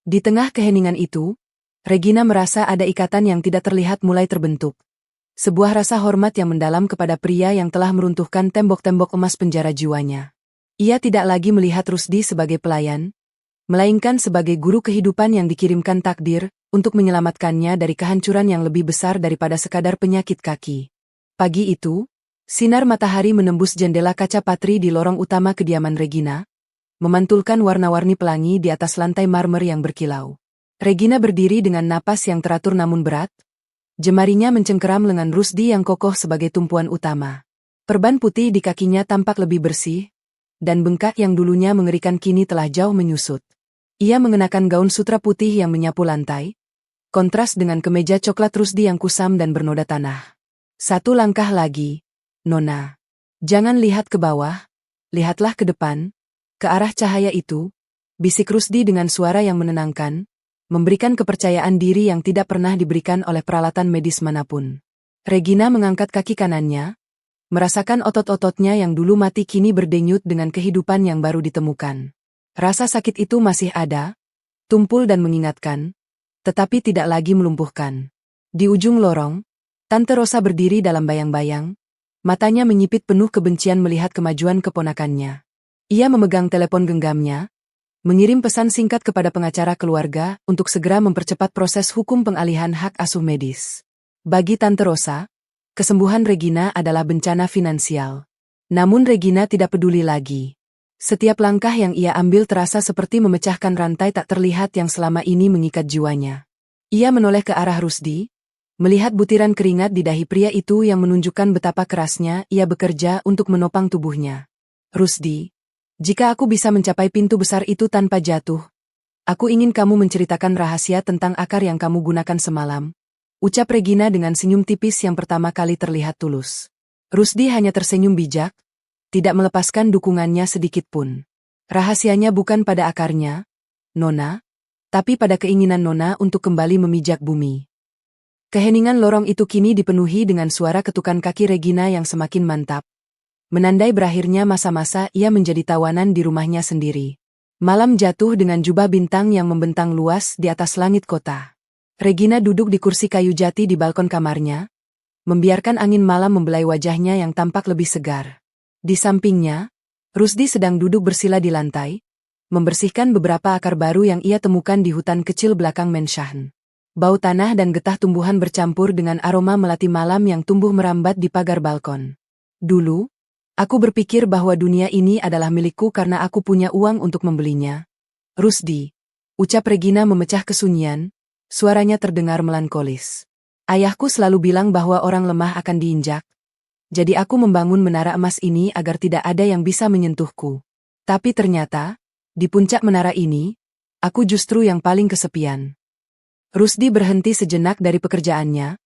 Di tengah keheningan itu, Regina merasa ada ikatan yang tidak terlihat mulai terbentuk. Sebuah rasa hormat yang mendalam kepada pria yang telah meruntuhkan tembok-tembok emas penjara jiwanya. Ia tidak lagi melihat Rusdi sebagai pelayan, melainkan sebagai guru kehidupan yang dikirimkan takdir untuk menyelamatkannya dari kehancuran yang lebih besar daripada sekadar penyakit kaki. Pagi itu, sinar matahari menembus jendela kaca patri di lorong utama kediaman Regina, memantulkan warna-warni pelangi di atas lantai marmer yang berkilau. Regina berdiri dengan napas yang teratur namun berat, jemarinya mencengkeram lengan Rusdi yang kokoh sebagai tumpuan utama. Perban putih di kakinya tampak lebih bersih, dan bengkak yang dulunya mengerikan kini telah jauh menyusut. Ia mengenakan gaun sutra putih yang menyapu lantai, kontras dengan kemeja coklat Rusdi yang kusam dan bernoda tanah. Satu langkah lagi, Nona. Jangan lihat ke bawah, lihatlah ke depan, ke arah cahaya itu, bisik Rusdi dengan suara yang menenangkan, memberikan kepercayaan diri yang tidak pernah diberikan oleh peralatan medis manapun. Regina mengangkat kaki kanannya, merasakan otot-ototnya yang dulu mati kini berdenyut dengan kehidupan yang baru ditemukan. Rasa sakit itu masih ada, tumpul dan mengingatkan, tetapi tidak lagi melumpuhkan. Di ujung lorong, Tante Rosa berdiri dalam bayang-bayang, matanya menyipit penuh kebencian melihat kemajuan keponakannya. Ia memegang telepon genggamnya, mengirim pesan singkat kepada pengacara keluarga untuk segera mempercepat proses hukum pengalihan hak asuh medis. Bagi Tante Rosa, kesembuhan Regina adalah bencana finansial. Namun Regina tidak peduli lagi. Setiap langkah yang ia ambil terasa seperti memecahkan rantai tak terlihat yang selama ini mengikat jiwanya. Ia menoleh ke arah Rusdi, melihat butiran keringat di dahi pria itu yang menunjukkan betapa kerasnya ia bekerja untuk menopang tubuhnya. Rusdi, jika aku bisa mencapai pintu besar itu tanpa jatuh, aku ingin kamu menceritakan rahasia tentang akar yang kamu gunakan semalam, ucap Regina dengan senyum tipis yang pertama kali terlihat tulus. Rusdi hanya tersenyum bijak, tidak melepaskan dukungannya sedikit pun. Rahasianya bukan pada akarnya, Nona, tapi pada keinginan Nona untuk kembali memijak bumi. Keheningan lorong itu kini dipenuhi dengan suara ketukan kaki Regina yang semakin mantap, menandai berakhirnya masa-masa ia menjadi tawanan di rumahnya sendiri. Malam jatuh dengan jubah bintang yang membentang luas di atas langit kota. Regina duduk di kursi kayu jati di balkon kamarnya, membiarkan angin malam membelai wajahnya yang tampak lebih segar. Di sampingnya, Rusdi sedang duduk bersila di lantai, membersihkan beberapa akar baru yang ia temukan di hutan kecil belakang Menshahn. Bau tanah dan getah tumbuhan bercampur dengan aroma melati malam yang tumbuh merambat di pagar balkon. Dulu, aku berpikir bahwa dunia ini adalah milikku karena aku punya uang untuk membelinya. Rusdi, ucap Regina memecah kesunyian, suaranya terdengar melankolis. Ayahku selalu bilang bahwa orang lemah akan diinjak. Jadi aku membangun menara emas ini agar tidak ada yang bisa menyentuhku. Tapi ternyata, di puncak menara ini, aku justru yang paling kesepian. Rusdi berhenti sejenak dari pekerjaannya,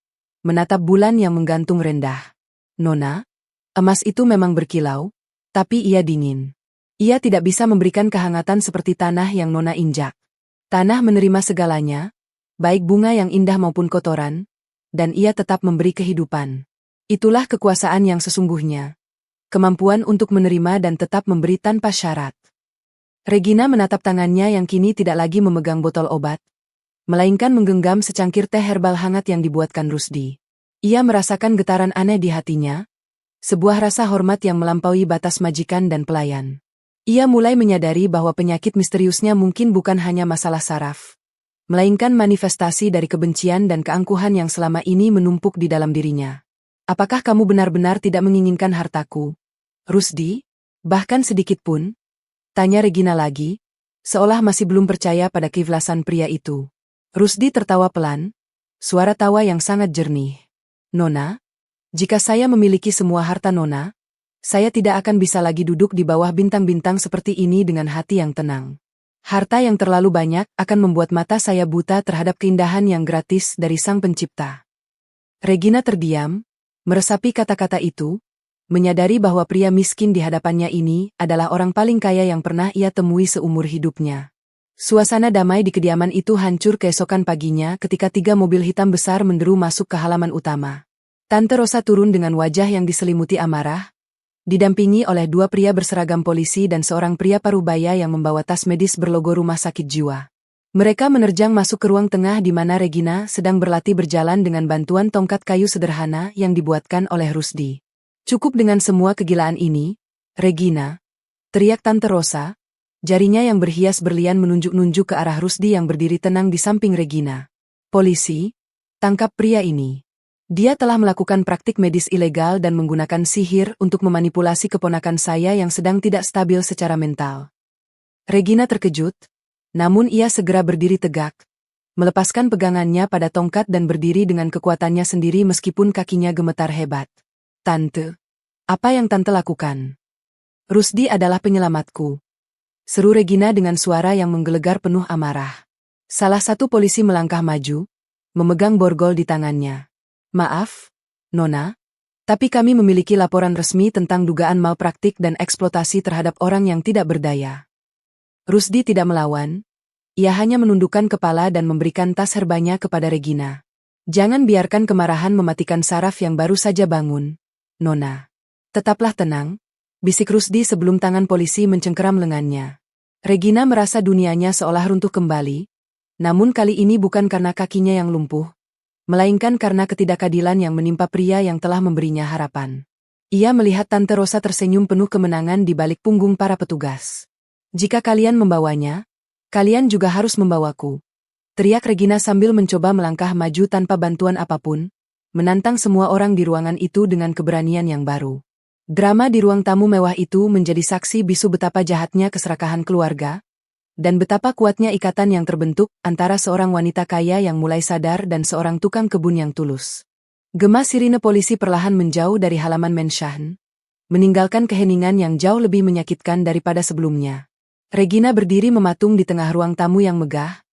menatap bulan yang menggantung rendah. Nona, emas itu memang berkilau, tapi ia dingin. Ia tidak bisa memberikan kehangatan seperti tanah yang Nona injak. Tanah menerima segalanya, baik bunga yang indah maupun kotoran, dan ia tetap memberi kehidupan. Itulah kekuasaan yang sesungguhnya. Kemampuan untuk menerima dan tetap memberi tanpa syarat. Regina menatap tangannya yang kini tidak lagi memegang botol obat, melainkan menggenggam secangkir teh herbal hangat yang dibuatkan Rusdi. Ia merasakan getaran aneh di hatinya, sebuah rasa hormat yang melampaui batas majikan dan pelayan. Ia mulai menyadari bahwa penyakit misteriusnya mungkin bukan hanya masalah saraf, melainkan manifestasi dari kebencian dan keangkuhan yang selama ini menumpuk di dalam dirinya. Apakah kamu benar-benar tidak menginginkan hartaku, Rusdi? Bahkan sedikit pun? Tanya Regina lagi, seolah masih belum percaya pada keikhlasan pria itu. Rusdi tertawa pelan, suara tawa yang sangat jernih. Nona, jika saya memiliki semua harta Nona, saya tidak akan bisa lagi duduk di bawah bintang-bintang seperti ini dengan hati yang tenang. Harta yang terlalu banyak akan membuat mata saya buta terhadap keindahan yang gratis dari Sang Pencipta. Regina terdiam, meresapi kata-kata itu, menyadari bahwa pria miskin di hadapannya ini adalah orang paling kaya yang pernah ia temui seumur hidupnya. Suasana damai di kediaman itu hancur keesokan paginya ketika 3 mobil hitam besar menderu masuk ke halaman utama. Tante Rosa turun dengan wajah yang diselimuti amarah, didampingi oleh 2 pria berseragam polisi dan seorang pria parubaya yang membawa tas medis berlogo rumah sakit jiwa. Mereka menerjang masuk ke ruang tengah di mana Regina sedang berlatih berjalan dengan bantuan tongkat kayu sederhana yang dibuatkan oleh Rusdi. Cukup dengan semua kegilaan ini, Regina, teriak Tante Rosa, jarinya yang berhias berlian menunjuk-nunjuk ke arah Rusdi yang berdiri tenang di samping Regina. Polisi, tangkap pria ini. Dia telah melakukan praktik medis ilegal dan menggunakan sihir untuk memanipulasi keponakan saya yang sedang tidak stabil secara mental. Regina terkejut, namun ia segera berdiri tegak, melepaskan pegangannya pada tongkat dan berdiri dengan kekuatannya sendiri meskipun kakinya gemetar hebat. Tante, apa yang Tante lakukan? Rusdi adalah penyelamatku, seru Regina dengan suara yang menggelegar penuh amarah. Salah satu polisi melangkah maju, memegang borgol di tangannya. Maaf, Nona, tapi kami memiliki laporan resmi tentang dugaan malpraktik dan eksploitasi terhadap orang yang tidak berdaya. Rusdi tidak melawan, ia hanya menundukkan kepala dan memberikan tas herbanya kepada Regina. Jangan biarkan kemarahan mematikan saraf yang baru saja bangun, Nona. Tetaplah tenang, bisik Rusdi sebelum tangan polisi mencengkeram lengannya. Regina merasa dunianya seolah runtuh kembali, namun kali ini bukan karena kakinya yang lumpuh, melainkan karena ketidakadilan yang menimpa pria yang telah memberinya harapan. Ia melihat Tante Rosa tersenyum penuh kemenangan di balik punggung para petugas. Jika kalian membawanya, kalian juga harus membawaku, teriak Regina sambil mencoba melangkah maju tanpa bantuan apapun, menantang semua orang di ruangan itu dengan keberanian yang baru. Drama di ruang tamu mewah itu menjadi saksi bisu betapa jahatnya keserakahan keluarga, dan betapa kuatnya ikatan yang terbentuk antara seorang wanita kaya yang mulai sadar dan seorang tukang kebun yang tulus. Gema sirine polisi perlahan menjauh dari halaman Menshahen, meninggalkan keheningan yang jauh lebih menyakitkan daripada sebelumnya. Regina berdiri mematung di tengah ruang tamu yang megah,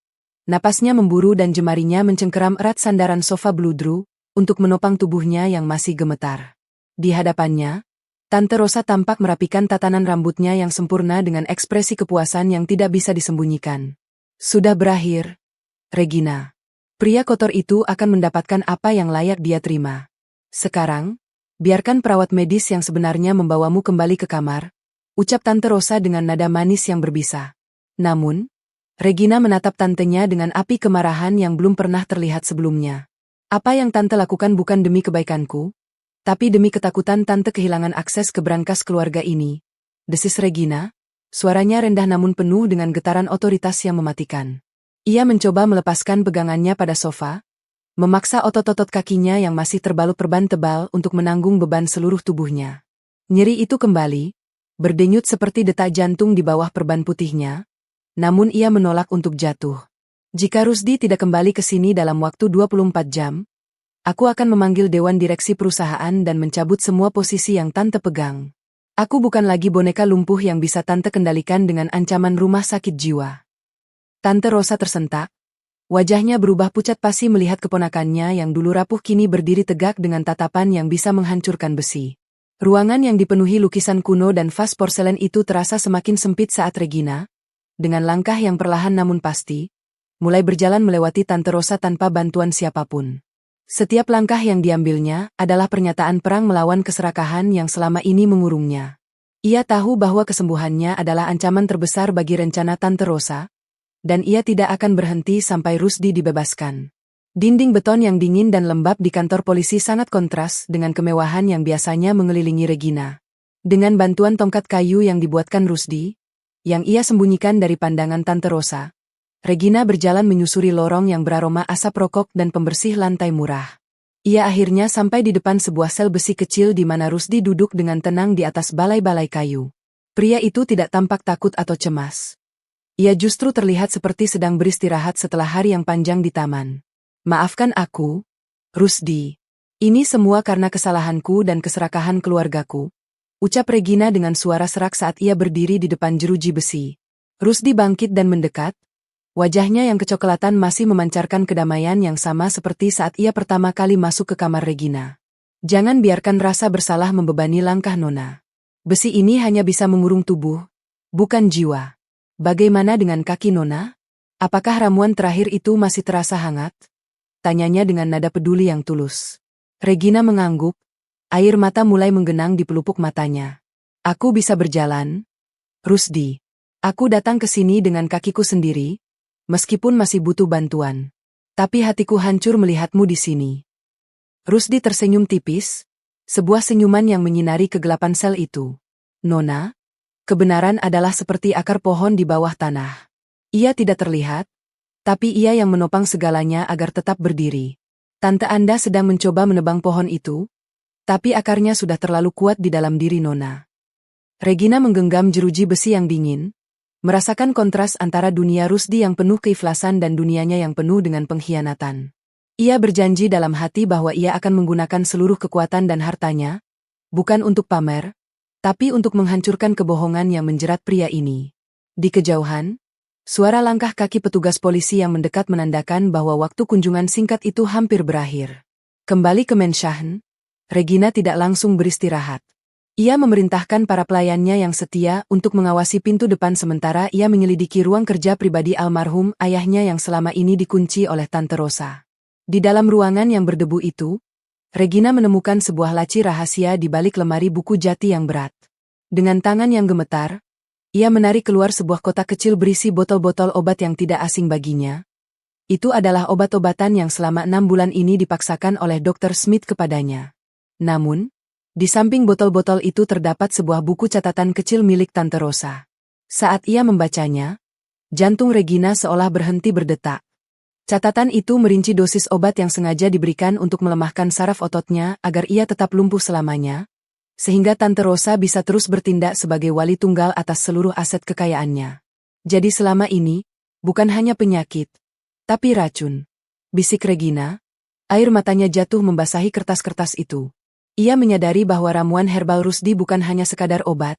napasnya memburu dan jemarinya mencengkeram erat sandaran sofa bludru, untuk menopang tubuhnya yang masih gemetar. Di hadapannya, Tante Rosa tampak merapikan tatanan rambutnya yang sempurna dengan ekspresi kepuasan yang tidak bisa disembunyikan. Sudah berakhir, Regina. Pria kotor itu akan mendapatkan apa yang layak dia terima. Sekarang, biarkan perawat medis yang sebenarnya membawamu kembali ke kamar, ucap Tante Rosa dengan nada manis yang berbisa. Namun, Regina menatap tantenya dengan api kemarahan yang belum pernah terlihat sebelumnya. Apa yang Tante lakukan bukan demi kebaikanku, tapi demi ketakutan Tante kehilangan akses ke brankas keluarga ini, desis Regina, suaranya rendah namun penuh dengan getaran otoritas yang mematikan. Ia mencoba melepaskan pegangannya pada sofa, memaksa otot-otot kakinya yang masih terbalut perban tebal untuk menanggung beban seluruh tubuhnya. Nyeri itu kembali, berdenyut seperti detak jantung di bawah perban putihnya, namun ia menolak untuk jatuh. Jika Rusdi tidak kembali ke sini dalam waktu 24 jam, aku akan memanggil dewan direksi perusahaan dan mencabut semua posisi yang Tante pegang. Aku bukan lagi boneka lumpuh yang bisa Tante kendalikan dengan ancaman rumah sakit jiwa. Tante Rosa tersentak. Wajahnya berubah pucat pasi melihat keponakannya yang dulu rapuh kini berdiri tegak dengan tatapan yang bisa menghancurkan besi. Ruangan yang dipenuhi lukisan kuno dan vas porselen itu terasa semakin sempit saat Regina, dengan langkah yang perlahan namun pasti, mulai berjalan melewati Tante Rosa tanpa bantuan siapapun. Setiap langkah yang diambilnya adalah pernyataan perang melawan keserakahan yang selama ini mengurungnya. Ia tahu bahwa kesembuhannya adalah ancaman terbesar bagi rencana Tante Rosa, dan ia tidak akan berhenti sampai Rusdi dibebaskan. Dinding beton yang dingin dan lembab di kantor polisi sangat kontras dengan kemewahan yang biasanya mengelilingi Regina. Dengan bantuan tongkat kayu yang dibuatkan Rusdi, yang ia sembunyikan dari pandangan Tante Rosa, Regina berjalan menyusuri lorong yang beraroma asap rokok dan pembersih lantai murah. Ia akhirnya sampai di depan sebuah sel besi kecil di mana Rusdi duduk dengan tenang di atas balai-balai kayu. Pria itu tidak tampak takut atau cemas. Ia justru terlihat seperti sedang beristirahat setelah hari yang panjang di taman. "Maafkan aku, Rusdi. Ini semua karena kesalahanku dan keserakahan keluargaku," ucap Regina dengan suara serak saat ia berdiri di depan jeruji besi. Rusdi bangkit dan mendekat. Wajahnya yang kecoklatan masih memancarkan kedamaian yang sama seperti saat ia pertama kali masuk ke kamar Regina. "Jangan biarkan rasa bersalah membebani langkah Nona. Besi ini hanya bisa mengurung tubuh, bukan jiwa. Bagaimana dengan kaki Nona? Apakah ramuan terakhir itu masih terasa hangat?" tanyanya dengan nada peduli yang tulus. Regina mengangguk, air mata mulai menggenang di pelupuk matanya. "Aku bisa berjalan, Rusdi. Aku datang ke sini dengan kakiku sendiri, meskipun masih butuh bantuan. Tapi hatiku hancur melihatmu di sini." Rusdi tersenyum tipis, sebuah senyuman yang menyinari kegelapan sel itu. "Nona, kebenaran adalah seperti akar pohon di bawah tanah. Ia tidak terlihat, tapi ia yang menopang segalanya agar tetap berdiri. Tante Anda sedang mencoba menebang pohon itu, tapi akarnya sudah terlalu kuat di dalam diri Nona." Regina menggenggam jeruji besi yang dingin, merasakan kontras antara dunia Rusdi yang penuh keikhlasan dan dunianya yang penuh dengan pengkhianatan. Ia berjanji dalam hati bahwa ia akan menggunakan seluruh kekuatan dan hartanya, bukan untuk pamer, tapi untuk menghancurkan kebohongan yang menjerat pria ini. Di kejauhan, suara langkah kaki petugas polisi yang mendekat menandakan bahwa waktu kunjungan singkat itu hampir berakhir. Kembali ke Menshahen, Regina tidak langsung beristirahat. Ia memerintahkan para pelayannya yang setia untuk mengawasi pintu depan sementara ia menyelidiki ruang kerja pribadi almarhum ayahnya yang selama ini dikunci oleh Tante Rosa. Di dalam ruangan yang berdebu itu, Regina menemukan sebuah laci rahasia di balik lemari buku jati yang berat. Dengan tangan yang gemetar, ia menarik keluar sebuah kotak kecil berisi botol-botol obat yang tidak asing baginya. Itu adalah obat-obatan yang selama 6 bulan ini dipaksakan oleh Dr. Smith kepadanya. Namun, di samping botol-botol itu terdapat sebuah buku catatan kecil milik Tante Rosa. Saat ia membacanya, jantung Regina seolah berhenti berdetak. Catatan itu merinci dosis obat yang sengaja diberikan untuk melemahkan saraf ototnya agar ia tetap lumpuh selamanya, sehingga Tante Rosa bisa terus bertindak sebagai wali tunggal atas seluruh aset kekayaannya. Jadi selama ini, bukan hanya penyakit, tapi racun, bisik Regina. Air matanya jatuh membasahi kertas-kertas itu. Ia menyadari bahwa ramuan herbal Rusdi bukan hanya sekadar obat,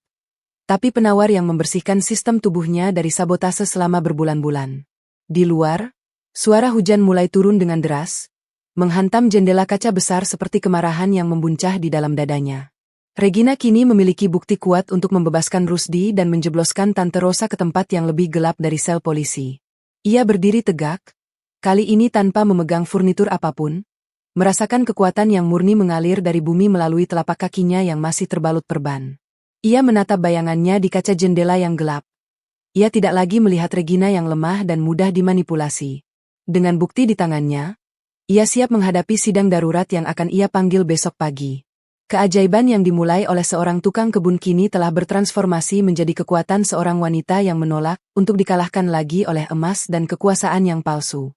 tapi penawar yang membersihkan sistem tubuhnya dari sabotase selama berbulan-bulan. Di luar, suara hujan mulai turun dengan deras, menghantam jendela kaca besar seperti kemarahan yang membuncah di dalam dadanya. Regina kini memiliki bukti kuat untuk membebaskan Rusdi dan menjebloskan Tante Rosa ke tempat yang lebih gelap dari sel polisi. Ia berdiri tegak, kali ini tanpa memegang furnitur apapun, merasakan kekuatan yang murni mengalir dari bumi melalui telapak kakinya yang masih terbalut perban. Ia menatap bayangannya di kaca jendela yang gelap. Ia tidak lagi melihat Regina yang lemah dan mudah dimanipulasi. Dengan bukti di tangannya, ia siap menghadapi sidang darurat yang akan ia panggil besok pagi. Keajaiban yang dimulai oleh seorang tukang kebun kini telah bertransformasi menjadi kekuatan seorang wanita yang menolak untuk dikalahkan lagi oleh emas dan kekuasaan yang palsu.